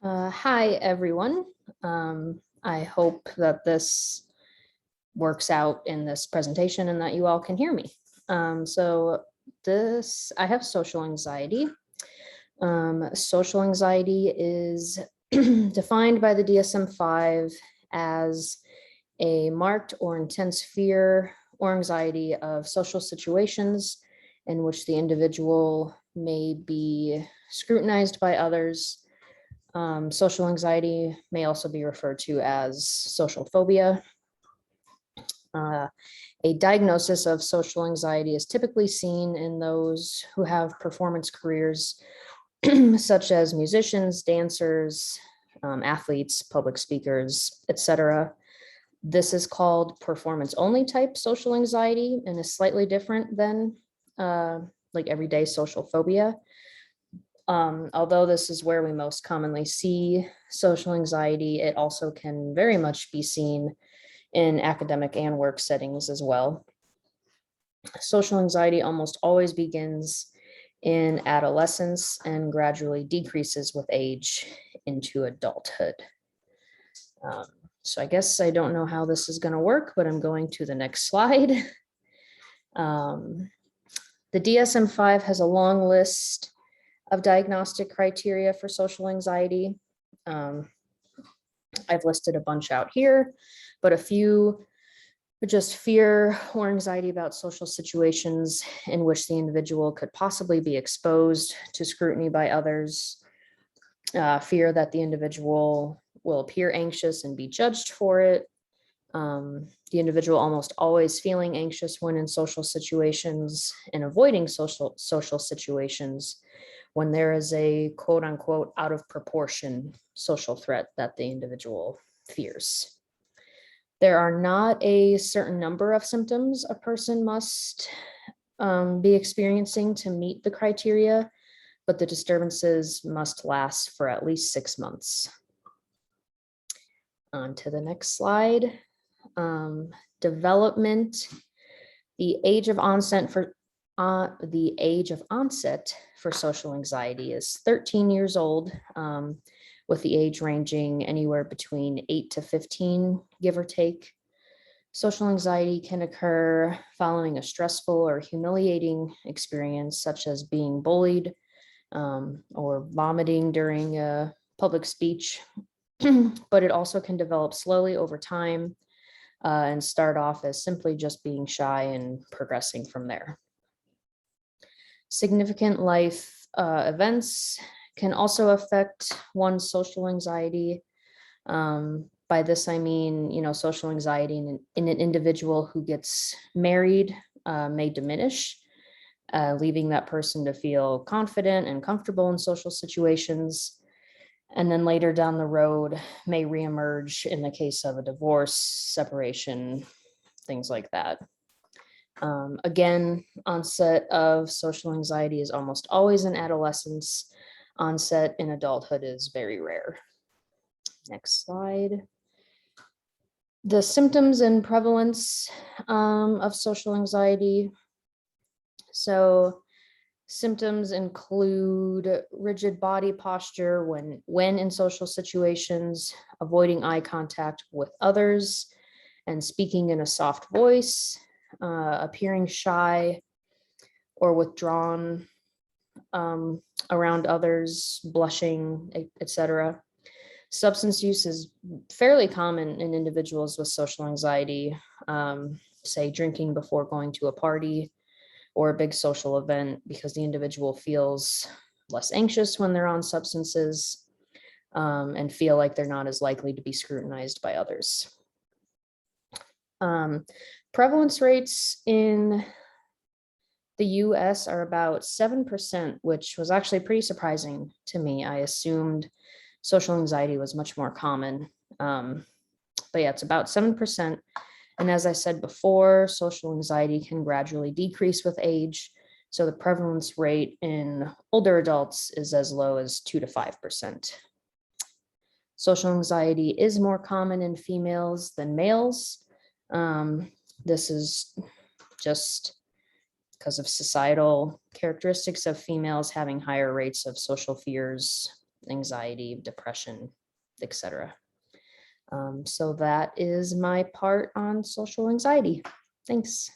Hi, everyone. I hope that this works out in this presentation and that you all can hear me. I have social anxiety. Social anxiety is defined by the DSM-5 as a marked or intense fear or anxiety of social situations in which the individual may be scrutinized by others. Social anxiety may also be referred to as social phobia. A diagnosis of social anxiety is typically seen in those who have performance careers, such as musicians, dancers, athletes, public speakers, etc. This is called performance-only type social anxiety and is slightly different than like everyday social phobia. Although this is where we most commonly see social anxiety, it also can very much be seen in academic and work settings as well. Social anxiety almost always begins in adolescence and gradually decreases with age into adulthood. So I guess I don't know how this is going to work, but I'm going to the next slide. The DSM-5 has a long list of diagnostic criteria for social anxiety. I've listed a bunch out here, but a few are just fear or anxiety about social situations in which the individual could possibly be exposed to scrutiny by others, fear that the individual will appear anxious and be judged for it, the individual almost always feeling anxious when in social situations and avoiding social situations when there is a quote unquote out of proportion social threat that the individual fears. There are not a certain number of symptoms a person must be experiencing to meet the criteria, but the disturbances must last for at least 6 months. On to the next slide. Development. The age of onset for social anxiety is 13 years old, with the age ranging anywhere between 8 to 15, give or take. Social anxiety can occur following a stressful or humiliating experience, such as being bullied or vomiting during a public speech, but it also can develop slowly over time and start off as simply just being shy and progressing from there. Significant life events can also affect one's social anxiety. By this, I mean, social anxiety in an individual who gets married may diminish, leaving that person to feel confident and comfortable in social situations. And then later down the road may reemerge in the case of a divorce, separation, things like that. Again, onset of social anxiety is almost always in adolescence. Onset in adulthood is very rare. Next slide. The symptoms and prevalence of social anxiety. So symptoms include rigid body posture when in social situations, avoiding eye contact with others, and speaking in a soft voice, appearing shy or withdrawn around others, blushing, etc. Substance use is fairly common in individuals with social anxiety, say drinking before going to a party or a big social event, because the individual feels less anxious when they're on substances and feel like they're not as likely to be scrutinized by others. Prevalence rates in the US are about 7%, which was actually pretty surprising to me. I assumed social anxiety was much more common. But yeah, it's about 7%. And as I said before, social anxiety can gradually decrease with age. So the prevalence rate in older adults is as low as 2 to 5%. Social anxiety is more common in females than males. This is just because of societal characteristics of females having higher rates of social fears anxiety, depression, etc. So that is my part on social anxiety. Thanks.